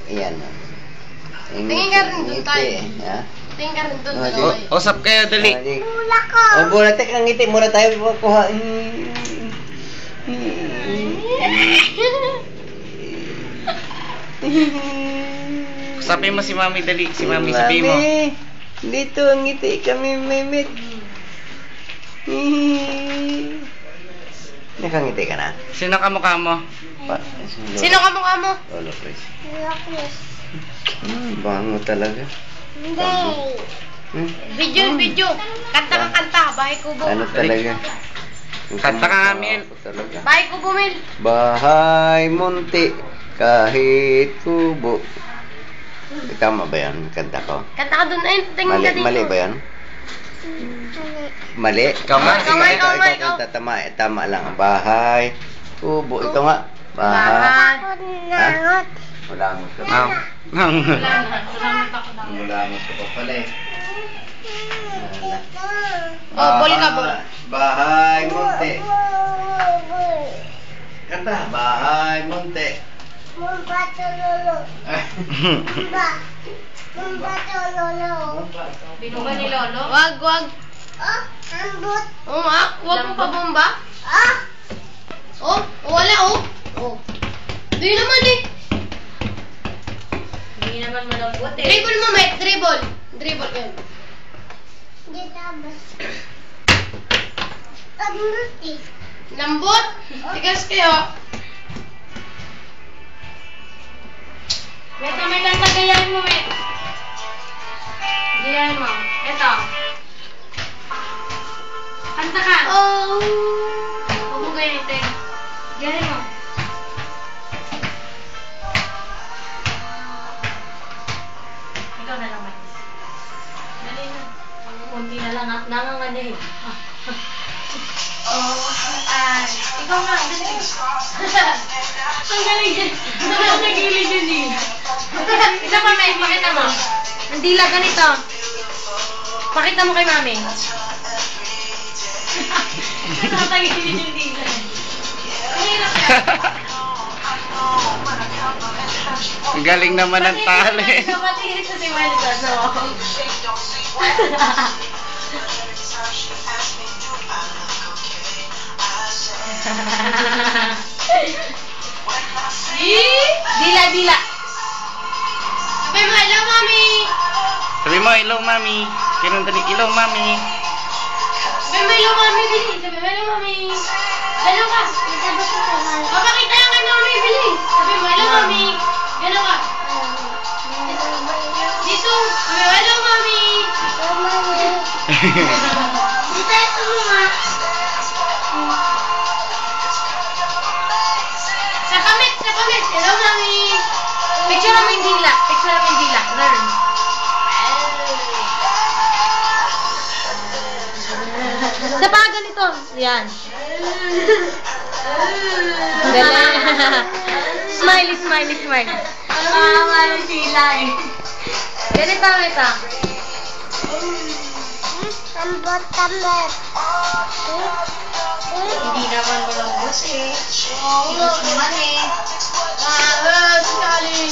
Ayan. Tingin ka rin doon tayo. Ha? Tingin ka rin doon. Usap kayo, dali. Mula ko. Bula, teka, ngiti muna tayo. Kuha. Usapin mo si Mami, dali. Si Mami, sabihin mo. Dito, ngiti kami, Mehmet. Nakangiti ka na? Sino kamukha mo? Sino kamukha mo? Lolo Chris. Bango talaga. Video. Kanta ka kanta. Bahay Kubo. Ano talaga? Kanta ka nga, Mel. Bahay Kubo, Mel. Bahay munti kahit kubo. Tama ba yan? Kanta ko? Kanta ka doon. Ayun, tingin ka dito. Mali ba yan? Mali? Ikaw nga. Ikaw kanta. Tama lang. Bahay kubo. Ikaw nga. Bahay. Ha? Mulangot ka pa. Mulangot ka pa pala eh. Bol ka, bol. Bahay munti. Kanta. Bahay munti. Binuga ni Lolo? Wag. Ambot. Oo nga, wag mo pa bomba. Wala Di naman eh. Hindi naman malambot eh. Dribble mo, Met. Dribble kayo. Lambot? Tigas kayo. Met, may kanta gayahin mo, Met. Gayahin mo. Ito. Kanta ka. Huwag mo gayahin. Gayahin mo. Ikaw na lang, Met. Dali na. Kunti na lang at nanganganin. Ikaw nga, dali. Ang galing dyan. Ang nagilid dyan eh. Isa pa, May, pakita mo. Ang dila ganito. Pakita mo kay Mami. Nakatagilid yung dila. Ang hirap yan. Ang galing naman ng tali. Matihirit sa si Melda, no? Dila. Sabi mo, hello, Mami. Sabi mo, hello, Mami. Ganun dali, hello, Mami. Sabi mo, hello, Mami. Sabi mo, hello, Mami. Hello ka. Papakita lang kay Mami, bilis. Sabi mo, hello, Mami. Hello ka. Dito. Sabi mo, hello, Mami. Dito, ito mo nga. Sa kamit. Hello, Mami. Picture namin yung dila. Learn. Sa pa ganito. Yan. Smiley. Mami sila eh. Ganito. Tambot. Hindi naman malambot eh. Ilos naman eh. Nakabit yun eh.